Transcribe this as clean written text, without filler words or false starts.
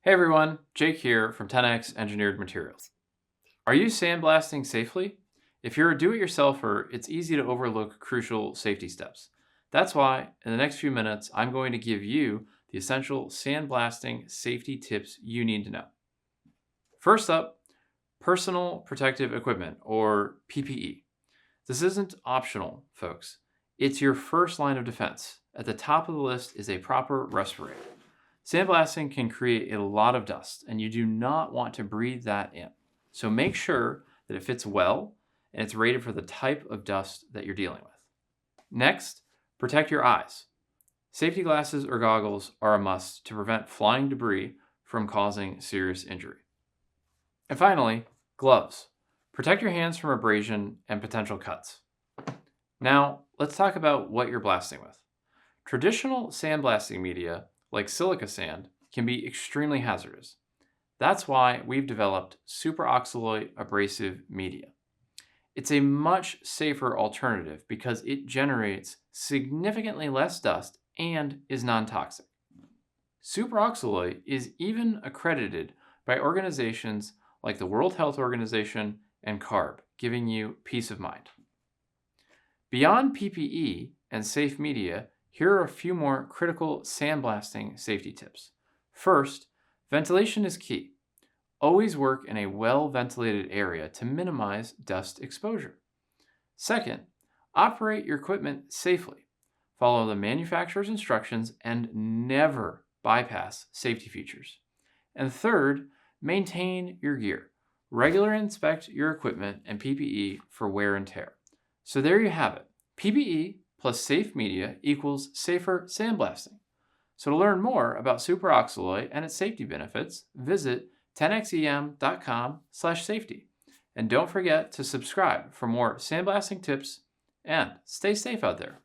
Hey everyone, Jake here from 10x Engineered Materials. Are you sandblasting safely? If you're a do-it-yourselfer, it's easy to overlook crucial safety steps. That's why, in the next few minutes, I'm going to give you the essential sandblasting safety tips you need to know. First up, personal protective equipment, or PPE. This isn't optional, folks. It's your first line of defense. At the top of the list is a proper respirator. Sandblasting can create a lot of dust, and you do not want to breathe that in. So make sure that it fits well and it's rated for the type of dust that you're dealing with. Next, protect your eyes. Safety glasses or goggles are a must to prevent flying debris from causing serious injury. And finally, gloves. Protect your hands from abrasion and potential cuts. Now, let's talk about what you're blasting with. Traditional sandblasting media, like silica sand, can be extremely hazardous. That's why we've developed superoxalloy abrasive media. It's a much safer alternative because it generates significantly less dust and is non-toxic. Superoxalloy is even accredited by organizations like the World Health Organization and CARB, giving you peace of mind. Beyond PPE and safe media, here are a few more critical sandblasting safety tips. First, ventilation is key. Always work in a well-ventilated area to minimize dust exposure. Second, operate your equipment safely. Follow the manufacturer's instructions and never bypass safety features. And third, maintain your gear. Regularly inspect your equipment and PPE for wear and tear. So there you have it. PPE plus safe media equals safer sandblasting. So to learn more about superoxalloy and its safety benefits, visit 10xem.com/safety. And don't forget to subscribe for more sandblasting tips and stay safe out there.